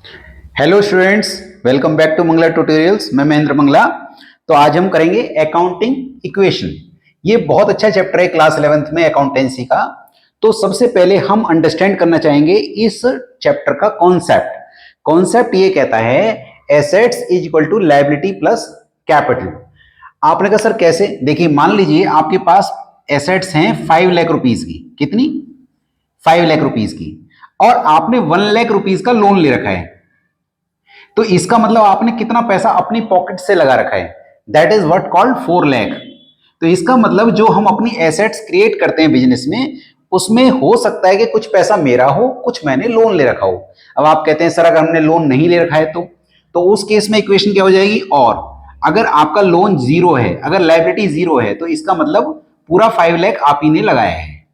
Hello students, welcome back to Mangla tutorials. मैं महेंद्र मंगला। तो आज हम करेंगे अकाउंटिंग इक्वेशन। ये बहुत अच्छा चैप्टर है क्लास 11th में अकाउंटेंसी का। तो सबसे पहले हम अंडरस्टैंड करना चाहेंगे इस चैप्टर का कॉन्सेप्ट। कॉन्सेप्ट ये कहता है assets is equal to liability plus capital. आपने कहा सर कैसे? देखिए, मान लीजिए आपके पास एसेट्स हैं 5 लाख रुपीज की। कितनी? 5 लाख रुपीज की। और आपने 1 लाख रुपीज का लोन ले रखा है। तो इसका मतलब आपने कितना पैसा अपनी पॉकेट से लगा रखा है? That is what called 4 lakh. तो इसका मतलब जो हम अपनी एसेट्स क्रिएट करते हैं बिजनेस में, उसमें हो सकता है कि कुछ पैसा मेरा हो, कुछ मैंने लोन ले रखा हो। अब आप कहते हैं सर अगर हमने लोन नहीं ले रखा है तो उस केस में इक्वेशन क्या हो जाएगी? और अगर आपका लोन जीरो है, अगर लायबिलिटी जीरो है, तो इसका मतलब पूरा 5 लाख आप ही ने लगाया है।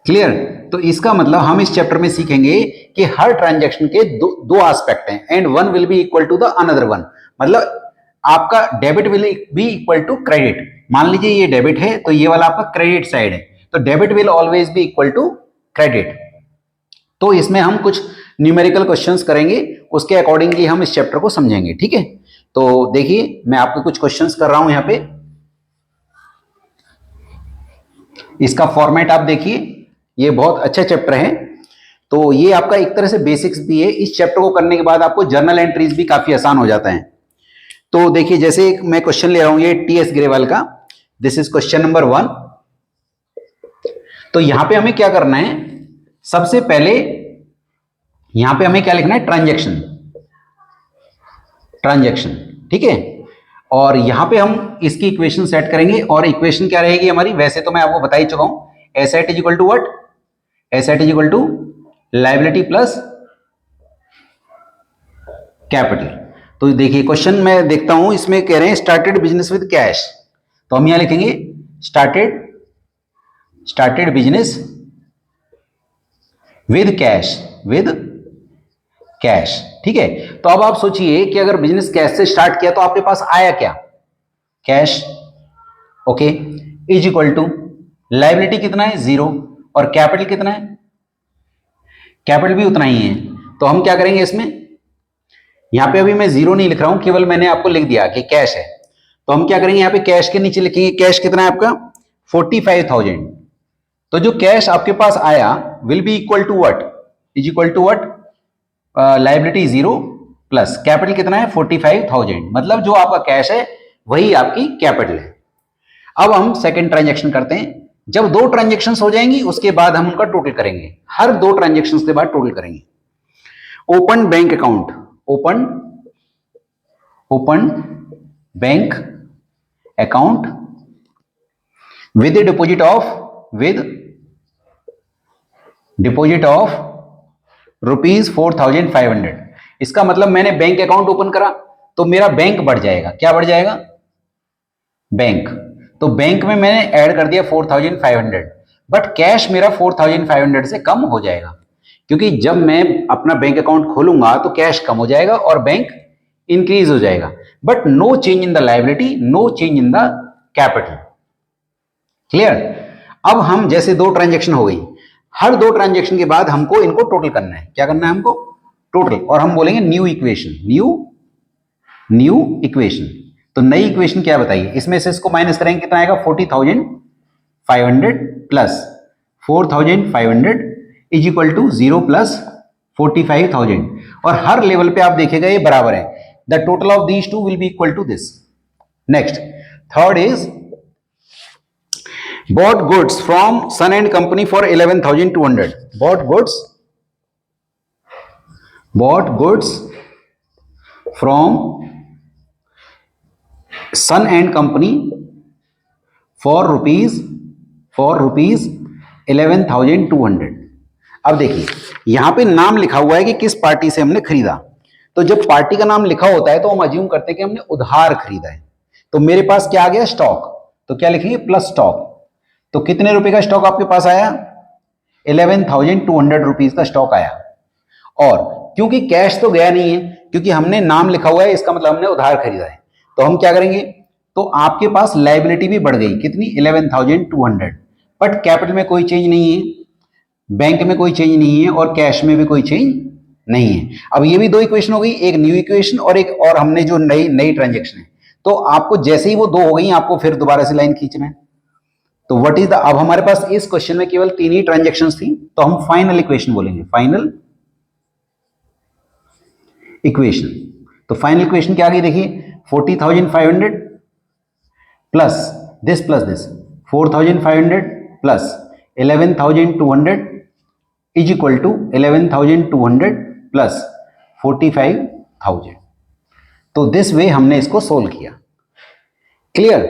क्लियर? तो इसका मतलब हम इस चैप्टर में सीखेंगे कि हर ट्रांजैक्शन के दो एस्पेक्ट हैं and one will be equal to the another one. मतलब आपका debit will be equal to credit. मान लीजिए ये डेबिट है तो ये वाला आपका क्रेडिट साइड है, तो debit will always be equal to credit. तो इसमें हम कुछ न्यूमेरिकल क्वेश्चंस करेंगे, उसके अकॉर्डिंगली हम इस चैप्टर को समझेंगे। ठीक है? तो देखिए, मैं आपको कुछ क्वेश्चंस कर रहा हूं यहां पे। इसका फॉर्मेट आप देखिए, ये बहुत अच्छा चैप्टर है। तो ये आपका एक तरह से बेसिक्स भी है। इस चैप्टर को करने के बाद आपको जर्नल एंट्रीज भी काफी आसान हो जाता है। तो देखिए, जैसे मैं क्वेश्चन ले रहा हूं ये टीएस ग्रेवाल का। This is question number 1। तो यहां पे हमें क्या करना है? सबसे पहले यहां पे हमें क्या लिखना है? ट्रांजैक्शन। ट्रांजैक्शन, ठीक है। और यहां पे हम इसकी इक्वेशन सेट करेंगे। और इक्वेशन क्या रहेगी हमारी? वैसे तो मैं आपको बता ही चुका हूं, asset is equal to what? Asset is equal to liability plus capital. तो देखिए क्वेश्चन मैं देखता हूं, इसमें कह रहे हैं स्टार्टेड बिजनेस विद कैश। तो हम यहां लिखेंगे started business with cash, with cash. ठीक है। तो अब आप सोचिए कि अगर बिजनेस कैश से स्टार्ट किया तो आपके पास आया क्या? Cash. Okay. Is equal to liability कितना है? जीरो। और कैपिटल कितना है? कैपिटल भी उतना ही है। तो हम क्या करेंगे इसमें? यहां पे अभी मैं जीरो नहीं लिख रहा हूं, केवल मैंने आपको लिख दिया कि कैश है। तो हम क्या करेंगे? यहां पे कैश के नीचे लिखेंगे कैश कितना है आपका? 45,000। तो जो कैश आपके पास आया will be equal to what? Is equal to what? Liability zero plus capital कितना है? 45,000। मतलब जो आपका कैश है वही आपकी कैपिटल है। अब हम सेकेंड ट्रांजेक्शन करते हैं। जब दो ट्रांजेक्शन हो जाएंगी उसके बाद हम उनका टोटल करेंगे। हर दो ट्रांजेक्शन के बाद टोटल करेंगे। Open bank account. Open bank account with deposit of ₹4,500। इसका मतलब मैंने बैंक अकाउंट ओपन करा तो मेरा बैंक बढ़ जाएगा। क्या बढ़ जाएगा? बैंक। तो बैंक में मैंने ऐड कर दिया 4,500, बट कैश मेरा 4,500 से कम हो जाएगा, क्योंकि जब मैं अपना बैंक अकाउंट खोलूंगा तो कैश कम हो जाएगा और बैंक इंक्रीज हो जाएगा। But no change in the liability, no change in the capital. Clear? अब हम जैसे दो ट्रांजेक्शन हो गई, हर दो ट्रांजेक्शन के बाद हमको इनको टोटल करना है। क्या करना है हमको? टोटल। और हम बोलेंगे न्यू इक्वेशन। New equation. तो नई इक्वेशन क्या बताइए? इसमें से इसको माइनस करेंगे, कितना आएगा? 40,500 plus 4,500 is equal to 0 plus 45,000। और हर लेवल पे आप देखिएगा ये बराबर है। The total of these two will be equal to this. Next, third is bought goods from Sun and Company for 11,200. Bought goods from Sun and Company for rupees 11,200. अब देखिए यहां पे नाम लिखा हुआ है कि किस पार्टी से हमने खरीदा। तो जब पार्टी का नाम लिखा होता है तो हम अज्यूम करते हैं कि हमने उधार खरीदा है। तो मेरे पास क्या आ गया? स्टॉक। तो क्या लिखेंगे? Plus stock. तो कितने रुपए का स्टॉक आपके पास आया? 11,200 रुपीज का स्टॉक आया। और क्योंकि कैश तो गया नहीं है, क्योंकि हमने नाम लिखा हुआ है, इसका मतलब हमने उधार खरीदा है। तो हम क्या करेंगे? तो आपके पास लायबिलिटी भी बढ़ गई। कितनी? 11,200। बट कैपिटल में कोई चेंज नहीं है, बैंक में कोई चेंज नहीं है, और कैश में भी कोई चेंज नहीं है। अब ये भी दो इक्वेशन हो गई, एक न्यू इक्वेशन और एक और हमने जो नई नई ट्रांजेक्शन है। तो आपको जैसे ही वो दो हो गई, आपको फिर दोबारा से लाइन खींचना है। तो व्हाट इज द, अब हमारे पास इस क्वेश्चन में केवल तीन ही ट्रांजेक्शन्स थी, तो हम फाइनल इक्वेशन बोलेंगे, फाइनल इक्वेशन। तो फाइनल इक्वेशन क्या आ गई देखिए, 40,500 plus this 4,500 plus 11,200 is equal to 11,200 plus 45,000। तो दिस वे हमने इसको सोल्व किया। क्लियर।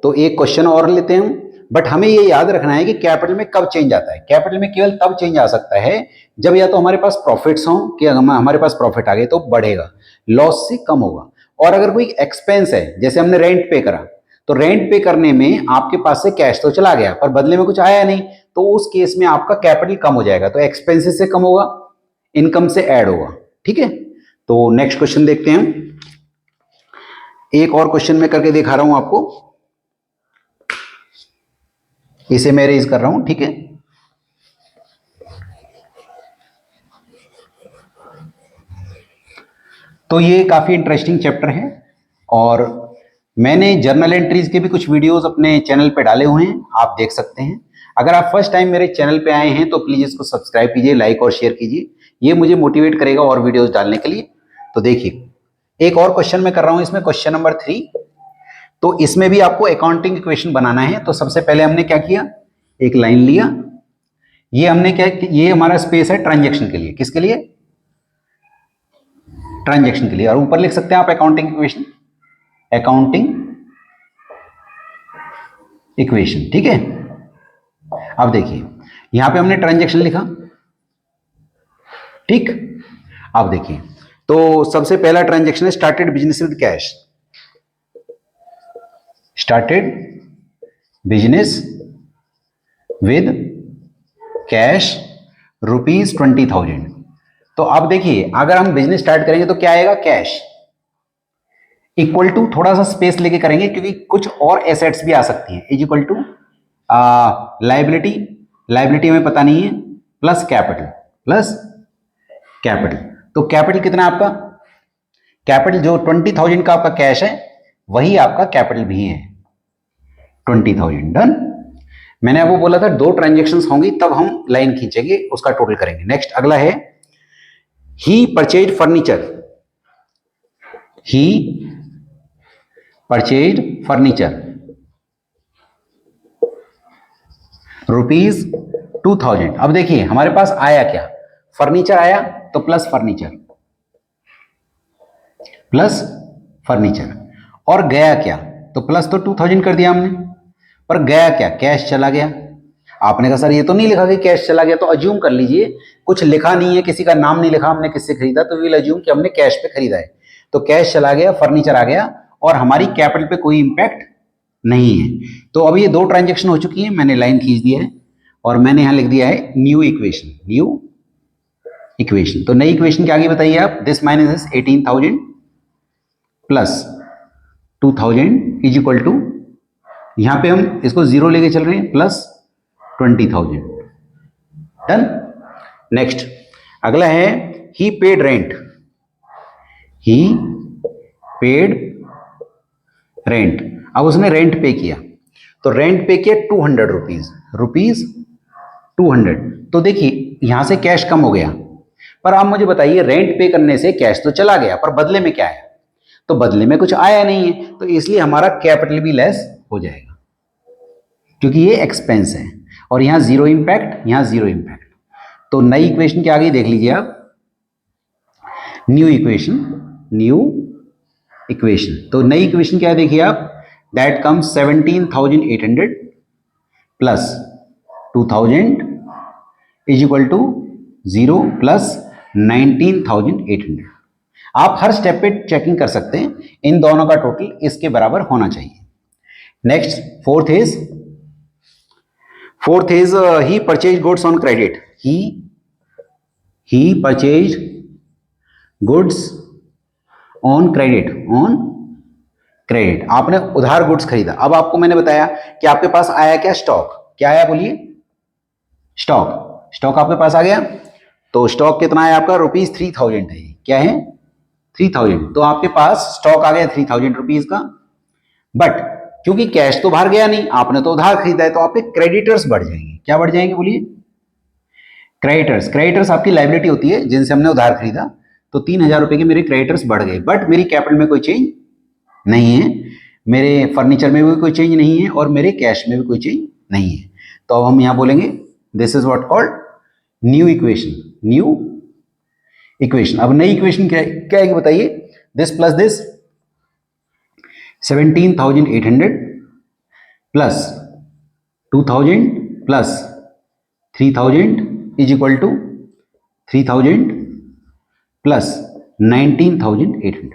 तो एक क्वेश्चन और लेते हैं हम, बट हमें ये याद रखना है कि कैपिटल में कब चेंज आता है। कैपिटल में केवल तब चेंज आ सकता है जब या तो हमारे पास प्रॉफिट्स हों, कि हमारे पास प्रॉफिट आ गए तो बढ़ेगा, लॉस से कम होगा। और अगर कोई एक्सपेंस है, जैसे हमने रेंट पे करा, तो रेंट पे करने में आपके पास से कैश तो चला गया पर बदले में कुछ आया नहीं, तो उस केस में आपका कैपिटल कम हो जाएगा। तो एक्सपेंसेस से कम होगा, इनकम से ऐड होगा। ठीक है। तो नेक्स्ट क्वेश्चन देखते हैं हम। एक और क्वेश्चन मैं करके दिखा रहा हूं आपको, इसे मैं रेज कर रहा हूं। ठीक है। तो ये काफी इंटरेस्टिंग चैप्टर है और मैंने जर्नल एंट्रीज के भी कुछ वीडियोस अपने चैनल पे डाले हुए हैं, आप देख सकते हैं। अगर आप फर्स्ट टाइम मेरे चैनल पे आए हैं तो प्लीज इसको सब्सक्राइब कीजिए, लाइक और शेयर कीजिए, ये मुझे मोटिवेट करेगा और वीडियोस डालने के लिए। तो देखिए, एक और क्वेश्चन मैं कर रहा हूं इसमें, क्वेश्चन नंबर 3। तो इसमें भी आपको अकाउंटिंग इक्वेशन बनाना है। तो सबसे पहले हमने क्या किया, एक लाइन लिया, ये हमने क्या, ये हमारा स्पेस है ट्रांजेक्शन के लिए। किसके लिए? ट्रांजेक्शन के लिए। और ऊपर लिख सकते हैं आप अकाउंटिंग इक्वेशन, अकाउंटिंग इक्वेशन। ठीक है। अब देखिए, यहां पे हमने ट्रांजेक्शन लिखा। ठीक। अब देखिए, तो सबसे पहला ट्रांजेक्शन है started business with cash. Started business with cash ₹20,000। तो अब देखिए, अगर हम बिजनेस स्टार्ट करेंगे तो क्या आएगा, कैश इक्वल टू, थोड़ा सा स्पेस लेके करेंगे क्योंकि कुछ और एसेट्स भी आ सकती हैं, is equal to liability, liability हमें पता नहीं है, प्लस कैपिटल, प्लस कैपिटल। तो कैपिटल कितना आपका, कैपिटल जो 20,000 का आपका कैश है वही आपका कैपिटल भी है, 20,000। डन। मैंने आपको बोला था दो ट्रांजेक्शन्स होंगी तब हम लाइन खींचेंगे, उसका टोटल करेंगे। नेक्स्ट अगला है, ही परचेज फर्नीचर, ही परचेज फर्नीचर ₹2,000। अब देखिए हमारे पास आया क्या, फर्नीचर आया तो प्लस फर्नीचर, प्लस फर्नीचर, और गया क्या, तो प्लस तो 2,000 कर दिया हमने, पर गया क्या, कैश चला गया। आपने कहा सर ये तो नहीं लिखा कि कैश चला गया, तो अज्यूम कर लीजिए, कुछ लिखा नहीं है, किसी का नाम नहीं लिखा हमने किससे खरीदा, तो विल अज्यूम कि हमने कैश पे खरीदा है। तो कैश चला गया, फर्नीचर आ गया, और हमारी कैपिटल पे कोई इंपैक्ट नहीं है। तो अब ये दो ट्रांजेक्शन हो चुकी है, मैंने लाइन खींच दिया है और मैंने यहां लिख दिया है न्यू इक्वेशन, न्यू इक्वेशन। तो नई इक्वेशन क्या आगे बताइए आप, this minus this 18,000 plus 2,000 is equal to, यहां पे हम इसको जीरो लेके चल रहे हैं, प्लस 20,000। डन। नेक्स्ट अगला है, ही पेड रेंट, ही पेड रेंट। अब उसने रेंट पे किया, तो रेंट पे किया 200 रुपीज 200। तो देखिए यहां से कैश कम हो गया, पर आप मुझे बताइए रेंट पे करने से कैश तो चला गया, पर बदले में क्या आया, तो बदले में कुछ आया नहीं है, तो इसलिए हमारा कैपिटल भी लेस हो जाएगा क्योंकि ये एक्सपेंस है, और यहां जीरो इंपैक्ट, यहां जीरो इंपैक्ट। तो नई इक्वेशन क्या आ गई देख लीजिए आप, न्यू इक्वेशन, न्यू इक्वेशन। तो नई इक्वेशन क्या है देखिए आप, that comes 17,800 plus 2,000 is equal to 0 plus 19,800। आप हर स्टेप पे चेकिंग कर सकते हैं, इन दोनों का टोटल इसके बराबर होना चाहिए। Next fourth is he purchase goods on credit, he purchase goods on credit, on credit. आपने उधार गुड्स खरीदा। अब आपको मैंने बताया कि आपके पास आया क्या, स्टॉक। क्या आया बोलिए, स्टॉक। स्टॉक आपके पास आ गया, तो स्टॉक कितना है आपका, ₹3000 है। क्या है, 3000। तो आपके पास स्टॉक आ गया 3000 रुपीज का। बट क्योंकि कैश तो बाहर गया नहीं, आपने तो उधार खरीदा है, तो आपके क्रेडिटर्स बढ़ जाएंगे। क्या बढ़ जाएंगे बोलिए, क्रेडिटर्स। क्रेडिटर्स आपकी लाइबिलिटी होती है जिनसे हमने उधार खरीदा। तो 3000 रुपए के मेरे क्रेडिटर्स बढ़ गए, बट मेरी कैपिटल में कोई चेंज नहीं है, मेरे फर्नीचर में भी कोई चेंज नहीं है, और मेरे कैश में भी कोई चेंज नहीं है। तो अब हम यहां बोलेंगे this is what called new equation. New equation. अब नई इक्वेशन क्या है बताइए, this plus this 17,800 plus 2000 plus 3000 is equal to 3000 plus 19,800।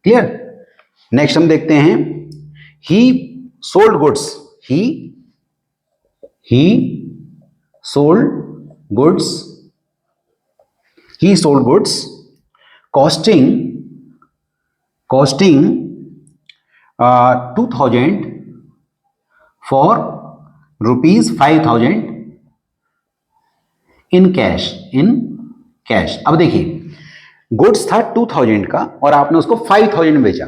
Clear. Next हम देखते हैं, he sold goods. He sold goods. He sold goods costing 2000 for ₹5,000 in cash। अब देखिए, गुड्स था 2000 का और आपने उसको 5000 में बेचा,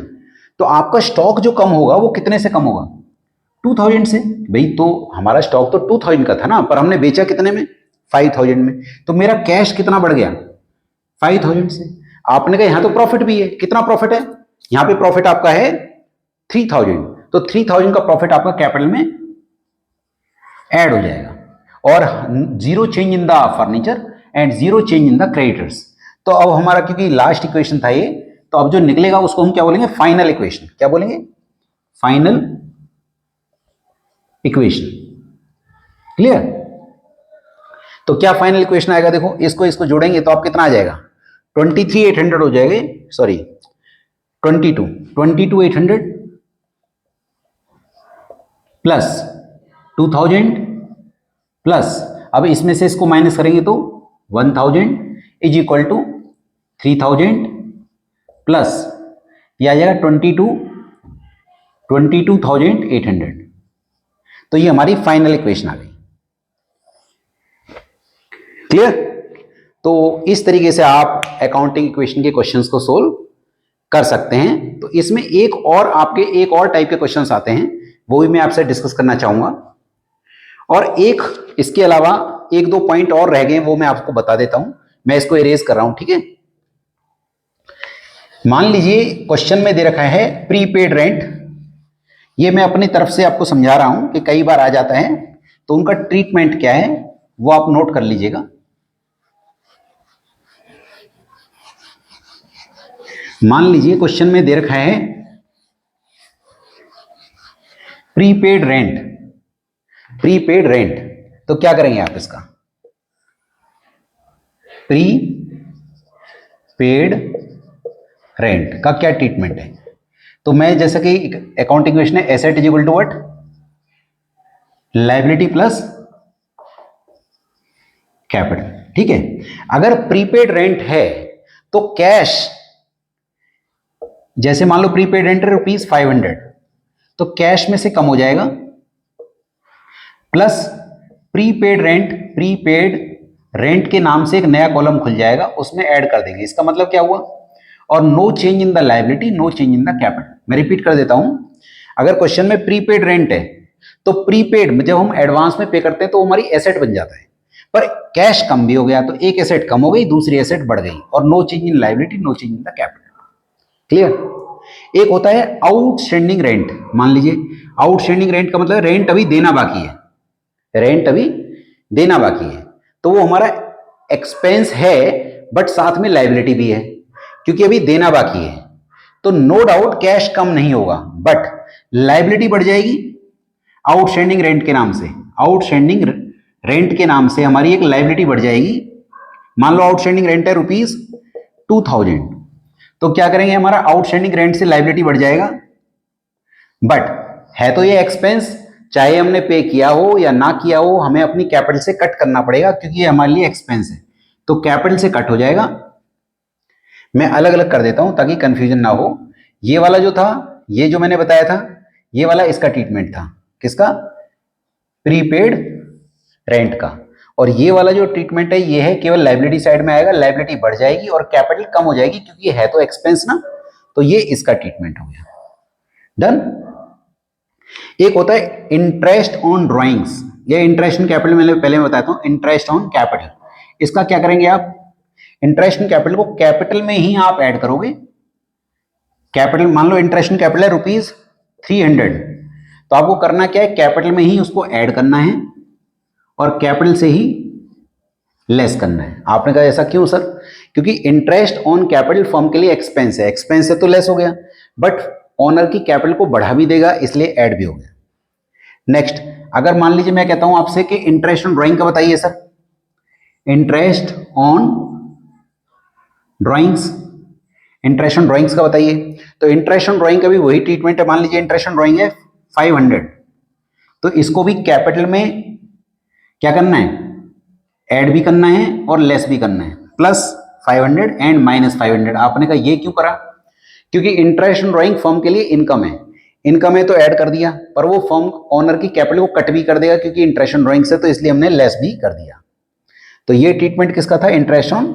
तो आपका स्टॉक जो कम होगा वो कितने से कम होगा, 2000 से। भाई तो हमारा स्टॉक तो 2000 का था ना, पर हमने बेचा कितने में, 5000 में। तो मेरा कैश कितना बढ़ गया, 5000 से। आपने कहा यहां तो प्रॉफिट भी है, कितना प्रॉफिट है, यहां पे प्रॉफिट आपका है 3000। तो 3000 का प्रॉफिट आपका कैपिटल में ऐड हो जाएगा, और zero change in the furniture and zero change in the creditors. तो अब हमारा क्योंकि लास्ट इक्वेशन था ये, तो अब जो निकलेगा उसको हम क्या बोलेंगे, फाइनल इक्वेशन। क्या बोलेंगे, फाइनल इक्वेशन। क्लियर। तो क्या फाइनल इक्वेशन आएगा, देखो इसको जोड़ेंगे तो आप कितना आ जाएगा, 23,800 हो जाएगा, सॉरी 22,800 प्लस 2000 प्लस, अब इसमें से इसको माइनस करेंगे तो 1000 इज इक्वल टू 3000 प्लस ये आ जाएगा 22,800। तो ये हमारी फाइनल इक्वेशन आ गई। क्लियर। तो इस तरीके से आप अकाउंटिंग इक्वेशन के क्वेश्चंस को सोल्व कर सकते हैं। तो इसमें एक और टाइप के क्वेश्चंस आते हैं, वो भी मैं आपसे डिस्कस करना चाहूंगा। और एक इसके अलावा एक दो पॉइंट और रह गए, वो मैं आपको बता देता हूं। मैं इसको इरेज कर रहा हूं, ठीक है। मान लीजिए क्वेश्चन में दे रखा है प्रीपेड रेंट। ये मैं अपनी तरफ से आपको समझा रहा हूं कि कई बार आ जाता है, तो उनका ट्रीटमेंट क्या है वो आप नोट कर लीजिएगा। मान लीजिए क्वेश्चन में दे रखा है प्रीपेड रेंट। प्रीपेड रेंट, तो क्या करेंगे आप इसका, प्रीपेड रेंट का क्या ट्रीटमेंट है। तो मैं जैसे कि अकाउंटिंग इक्वेशन है, asset is equal to what, liability plus capital. ठीक है। अगर प्रीपेड रेंट है तो कैश, जैसे मान लो प्रीपेड रेंट है ₹500, तो कैश में से कम हो जाएगा, प्लस प्रीपेड रेंट के नाम से एक नया कॉलम खुल जाएगा, उसमें ऐड कर देंगे। इसका मतलब क्या हुआ, और no change in the liability, no change in the capital. मैं रिपीट कर देता हूं, अगर क्वेश्चन में प्रीपेड रेंट है तो प्रीपेड जब हम एडवांस में पे करते हैं तो हमारी एसेट बन जाता है, पर कैश कम भी हो गया तो एक एसेट कम हो गई, दूसरी एसेट बढ़ गई, और no change in liability, no change in the capital. Clear. एक होता है आउटस्टैंडिंग रेंट। मान लीजिए आउटस्टैंडिंग रेंट का मतलब रेंट अभी देना बाकी है, रेंट अभी देना बाकी है, तो वो हमारा एक्सपेंस है बट साथ में लायबिलिटी भी है, क्योंकि अभी देना बाकी है। तो नो डाउट कैश कम नहीं होगा, बट लायबिलिटी बढ़ जाएगी आउटस्टैंडिंग रेंट के नाम से। आउटस्टैंडिंग रेंट के नाम से हमारी एक लायबिलिटी बढ़ जाएगी। मान लो आउटस्टैंडिंग रेंट है ₹2000, तो क्या करेंगे, हमारा आउटस्टैंडिंग रेंट से लायबिलिटी बढ़ जाएगा, बट है तो ये एक्सपेंस, चाहे हमने पे किया हो या ना किया हो, हमें अपनी कैपिटल से कट करना पड़ेगा, क्योंकि ये हमारे लिए एक्सपेंस है, तो कैपिटल से कट हो जाएगा। मैं अलग अलग कर देता हूं ताकि कंफ्यूजन ना हो। ये वाला जो था, ये जो मैंने बताया था, ये वाला इसका ट्रीटमेंट था, किसका, प्रीपेड रेंट का। और ये वाला जो ट्रीटमेंट है ये है केवल लायबिलिटी साइड में आएगा, लायबिलिटी बढ़ जाएगी और कैपिटल कम हो जाएगी क्योंकि ये है तो एक्सपेंस ना, तो ये इसका ट्रीटमेंट हो गया। डन। एक होता है इंटरेस्ट ऑन ड्राइंग्स, ये इंटरेस्ट ऑन कैपिटल मैंने पहले मैं बताता हूं, इंटरेस्ट ऑन कैपिटल। इसका क्या करेंगे आप, इंटरेस्ट ऑन कैपिटल को कैपिटल में ही आप ऐड करोगे। कैपिटल मान लो इंटरेस्ट ऑन कैपिटल है ₹300, तो आपको करना क्या है, कैपिटल में ही उसको ऐड करना है और कैपिटल से ही लेस करना है। आपने कहा ऐसा क्यों सर, क्योंकि इंटरेस्ट ऑन कैपिटल फर्म के लिए एक्सपेंस है, एक्सपेंस से तो लेस हो गया, बट ओनर की कैपिटल को बढ़ा भी देगा इसलिए ऐड भी हो गया। नेक्स्ट, अगर मान लीजिए मैं कहता हूं आपसे कि इंटरेस्ट ऑन ड्राइंग का बताइए sir, interest on drawings, interest on drawings का बताइए, तो इंटरेस्ट ऑन ड्राइंग का भी वही ट्रीटमेंट है। मान लीजिए इंटरेस्ट ऑन ड्राइंग है 500, तो इसको भी कैपिटल में क्या करना है, ऐड भी करना है और लेस भी करना है, +500 एंड -500। आपने कहा ये क्यों करा, क्योंकि इंटरेस्ट ऑन ड्राइंग फर्म के लिए इनकम है, इनकम है तो ऐड कर दिया, पर वो फर्म ओनर की कैपिटल को कट भी कर देगा क्योंकि इंटरेस्ट ऑन ड्राइंग से, तो इसलिए हमने लेस भी कर दिया। तो ये ट्रीटमेंट किसका था, इंटरेस्ट ऑन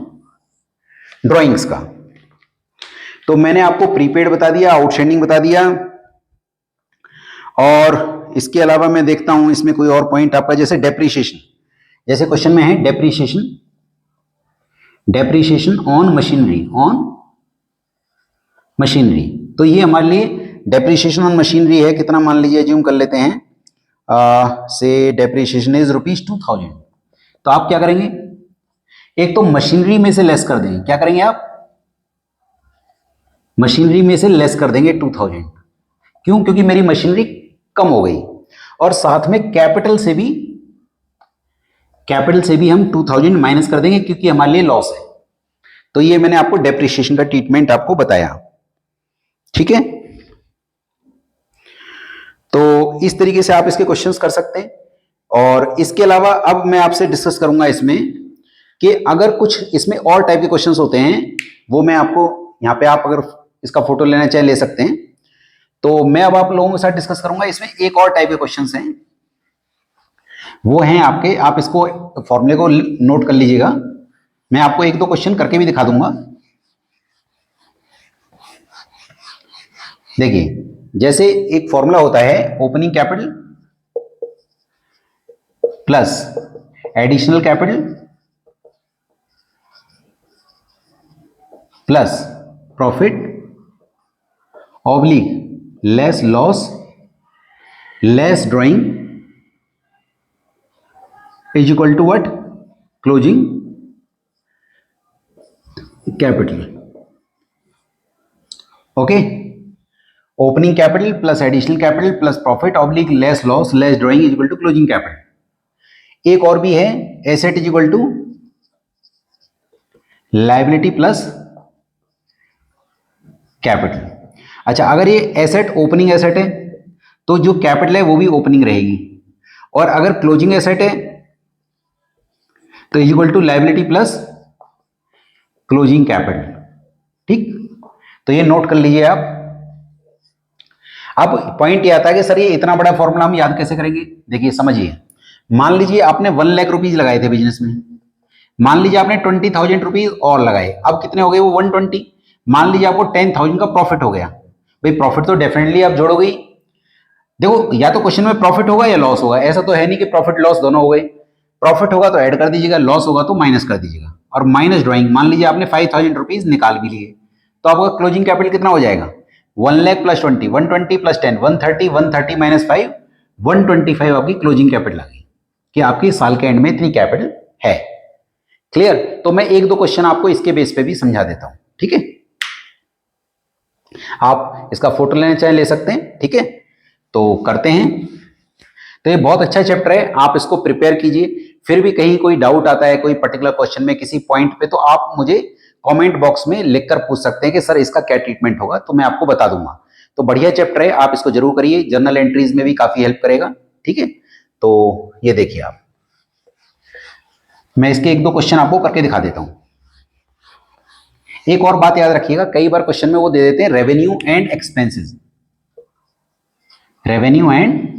ड्राइंग्स का। तो मैंने आपको प्रीपेड बता दिया, आउटस्टैंडिंग बता दिया, और इसके अलावा मैं देखता हूं इसमें कोई और पॉइंट आपका, जैसे डेप्रीशिएशन, जैसे क्वेश्चन में है depreciation, depreciation on machinery, on machinery, तो ये हमारे लिए डेप्रीशिएशन ऑन मशीनरी है, कितना मान लीजिए ज्यूम कर लेते हैं, से डेप्रीशिएशन इज ₹2000। तो आप क्या करेंगे, एक तो मशीनरी में से लेस कर देंगे, क्या करेंगे आप, मशीनरी में से लेस कर देंगे 2000, क्यों, क्योंकि मेरी मशीनरी कम हो गई, और साथ में कैपिटल से भी हम 2000 माइनस कर देंगे क्योंकि हमारे लिए लॉस है। तो ये मैंने आपको डेप्रिसिएशन का ट्रीटमेंट आपको बताया, ठीक है। तो इस तरीके से आप इसके क्वेश्चंस कर सकते हैं। और इसके अलावा अब मैं आपसे डिस्कस करूंगा इसमें कि अगर कुछ इसमें और टाइप के क्वेश्चंस होते हैं, वो मैं आपको यहाँ पे, आप अगर इसका फोटो लेना चाहे ले सकते हैं। तो मैं अब आप लोगों के साथ डिस्कस करूंगा, इसमें एक और टाइप के क्वेश्चंस हैं, वो हैं आपके, आप इसको फॉर्मूले को नोट कर लीजिएगा, मैं आपको एक दो क्वेश्चन करके भी दिखा दूंगा। देखिए, जैसे एक फॉर्मूला होता है, opening capital plus additional capital plus profit oblique less loss less drawing is equal to what, closing capital. Okay, opening capital plus additional capital plus profit oblique less loss less drawing is equal to closing capital. एक और भी है, asset is equal to liability plus capital. अच्छा, अगर ये asset opening asset है तो जो कैपिटल है वो भी ओपनिंग रहेगी, और अगर क्लोजिंग एसेट है तो is equal to liability plus closing capital. ठीक, तो ये नोट कर लीजिए आप। अब पॉइंट ये आता है कि सर ये इतना बड़ा फॉर्मूला हम याद कैसे करेंगे। देखिए समझिए, मान लीजिए आपने 1 लाख रुपीज लगाए थे बिजनेस में, मान लीजिए आपने 20,000 रुपीज और लगाए, अब कितने हो गए वो 120। मान लीजिए आपको 10,000 का प्रॉफिट हो गया, भाई प्रॉफिट तो डेफिनेटली आप जोड़ोगे ही। देखो, या तो क्वेश्चन में प्रॉफिट होगा या लॉस होगा, ऐसा तो है नहीं कि प्रॉफिट लॉस दोनों हो गए। प्रॉफिट होगा तो ऐड कर दीजिएगा, लॉस होगा तो माइनस कर दीजिएगा। और माइनस ड्राइंग, मान लीजिए आपने 5,000 रुपीज निकाल भी लिए, तो आपका क्लोजिंग कैपिटल कितना हो जाएगा, 1 लाख प्लस 20, 120 प्लस 10, 130, 130 माइनस 5, 125 आपकी क्लोजिंग कैपिटल आ गई, कि आपकी साल के एंड में इतनी कैपिटल है। क्लियर। तो मैं एक दो क्वेश्चन आपको इसके बेस पे भी समझा देता हूं, ठीक है। आप इसका फोटो लेना चाहे ले सकते हैं, ठीक है। तो करते हैं। तो ये बहुत अच्छा चैप्टर है, आप इसको प्रिपेयर कीजिए। फिर भी कहीं कोई डाउट आता है कोई पर्टिकुलर क्वेश्चन में किसी पॉइंट पे, तो आप मुझे कमेंट बॉक्स में लिखकर पूछ सकते हैं कि सर इसका क्या ट्रीटमेंट होगा, तो मैं आपको बता दूंगा। तो बढ़िया चैप्टर है, आप इसको जरूर करिए, जर्नल एंट्रीज में भी काफी हेल्प करेगा, ठीक है। तो ये देखिए आप, मैं इसके एक दो क्वेश्चन आपको करके दिखा देता हूं। एक और बात याद रखिएगा, कई बार क्वेश्चन में वो दे देते हैं revenue and expenses, revenue and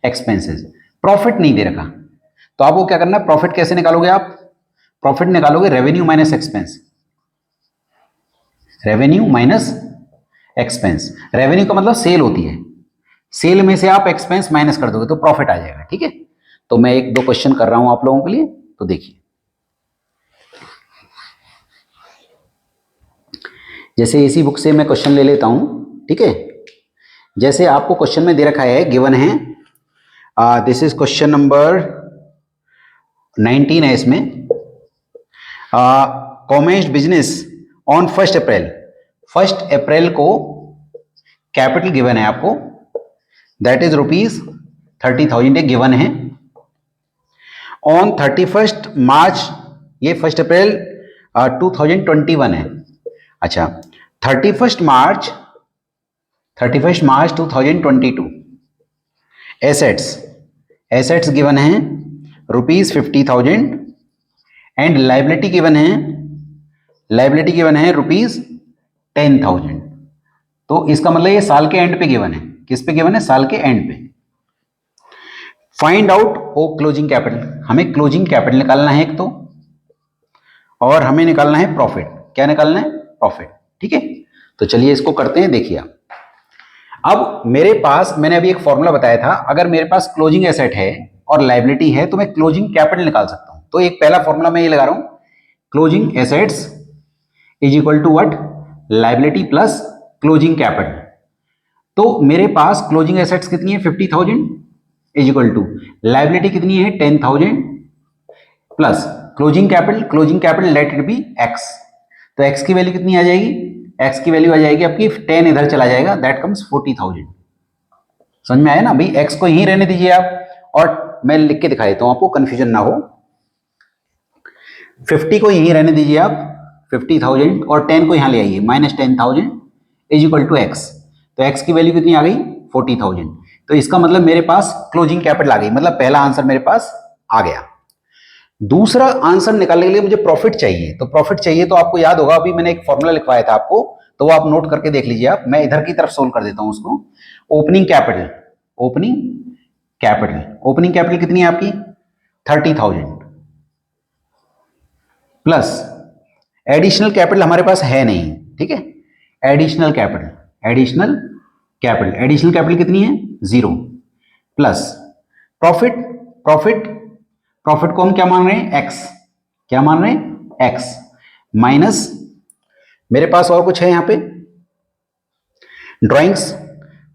expenses, profit नहीं दे रखा, तो आपको क्या करना है, प्रॉफिट कैसे निकालोगे आप? प्रॉफिट निकालोगे revenue minus expense, revenue minus expense. Revenue का मतलब सेल होती है, सेल में से आप एक्सपेंस माइनस कर दोगे तो प्रॉफिट आ जाएगा। ठीक है, तो मैं एक दो क्वेश्चन कर रहा हूं आप लोगों के लिए, तो देखिए। जैसे इसी बुक से मैं क्वेश्चन ले लेता हूं। ठीक है, जैसे आपको क्वेश्चन में दे रखा है, गिवन है, दिस इज क्वेश्चन नंबर 19 है इसमें। कॉमेंस्ड बिजनेस ऑन 1 अप्रैल, 1 अप्रैल को कैपिटल गिवन है आपको, दैट इज ₹30,000 गिवन है। ऑन 31 मार्च, ये 1 अप्रैल 2021 है। अच्छा, 31 मार्च 2022, एसेट्स गिवन है ₹50,000 एंड लाइबिलिटी गिवन है ₹10,000। तो इसका मतलब ये साल के एंड पे गिवन है। किस पे गिवन है? साल के एंड पे। फाइंड आउट ओ क्लोजिंग कैपिटल, हमें क्लोजिंग कैपिटल निकालना है एक तो, और हमें निकालना है प्रॉफिट। क्या निकालना है? प्रॉफिट। ठीक है, तो चलिए इसको करते हैं। देखिए अब मेरे पास, मैंने अभी एक फॉर्मूला बताया था, अगर मेरे पास क्लोजिंग एसेट है और लाइबिलिटी है तो मैं क्लोजिंग कैपिटल निकाल सकता हूं। तो एक पहला फॉर्मूला मैं ये लगा रहा हूं, closing assets is equal to what? Liability plus closing capital. तो मेरे पास क्लोजिंग एसेट्स कितनी है? 50,000 इज इक्वल टू लाइबिलिटी कितनी है? 10,000 plus closing capital let it be x. तो एक्स की वैल्यू कितनी आ जाएगी? एक्स की वैल्यू आ जाएगी आपकी 10, इधर चला जाएगा, दैट कम्स 40,000। समझ में आया ना भाई? एक्स को यहीं रहने दीजिए आप, और मैं लिख के दिखा देता हूं आपको, कंफ्यूजन ना हो। 50 को यहीं रहने दीजिए आप, 50,000, और 10 को यहां ले आइए, -10,000 इज इक्वल टू एक्स। तो एक्स की वैल्यू कितनी आ गई? 40,000। तो इसका मतलब मेरे पास क्लोजिंग कैपिटल आ गई, मतलब पहला आंसर मेरे पास आ गया। दूसरा आंसर निकालने के लिए मुझे प्रॉफिट चाहिए। तो प्रॉफिट चाहिए तो आपको याद होगा, अभी मैंने एक फॉर्मूला लिखवाया था आपको, तो वो आप नोट करके देख लीजिए आप। मैं इधर की तरफ सोल्व कर देता हूं उसको। ओपनिंग कैपिटल कितनी है आपकी? 30,000 प्लस एडिशनल कैपिटल हमारे पास है नहीं। ठीक है, एडिशनल कैपिटल कितनी है? 0 प्लस प्रॉफिट को हम क्या मान रहे हैं? एक्स माइनस, मेरे पास और कुछ है यहां पे, ड्राइंग्स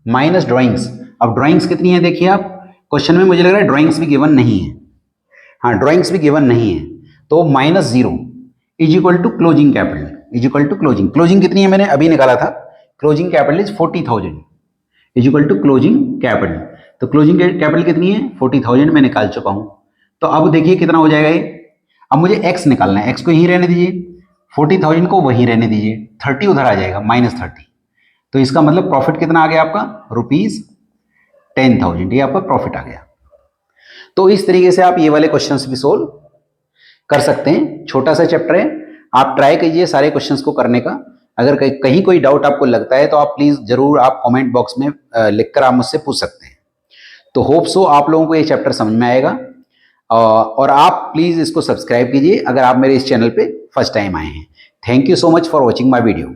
माइनस ड्राइंग्स। अब ड्राइंग्स कितनी है देखिए आप, क्वेश्चन में मुझे लग रहा है ड्राइंग्स भी गिवन नहीं है। हाँ, ड्राइंग्स भी गिवन नहीं है, तो -0 is equal to closing capital. Closing कितनी है? मैंने अभी निकाला था, closing capital is 40,000 is equal to closing capital. तो क्लोजिंग कैपिटल कितनी है? 40,000 मैं निकाल चुका हूं। तो अब देखिए कितना हो जाएगा ये। अब मुझे एक्स निकालना है, एक्स को यहीं रहने दीजिए, 40,000 को वहीं रहने दीजिए, 30 उधर आ जाएगा, -30। तो इसका मतलब प्रॉफिट कितना आ गया आपका? ₹10,000, ये आपका प्रॉफिट आ गया। तो इस तरीके से आप ये वाले क्वेश्चंस भी सोल्व कर सकते हैं। छोटा सा चैप्टर है, आप ट्राई कीजिए सारे क्वेश्चंस को करने का। अगर कहीं कोई डाउट आपको लगता है तो आप प्लीज जरूर आप कमेंट बॉक्स में लिखकर आप मुझसे पूछ सकते हैं। तो होप सो आप लोगों को ये चैप्टर समझ में आएगा, और आप प्लीज इसको सब्सक्राइब कीजिए अगर आप मेरे इस चैनल पे फर्स्ट टाइम आए हैं। Thank you so much for watching my video.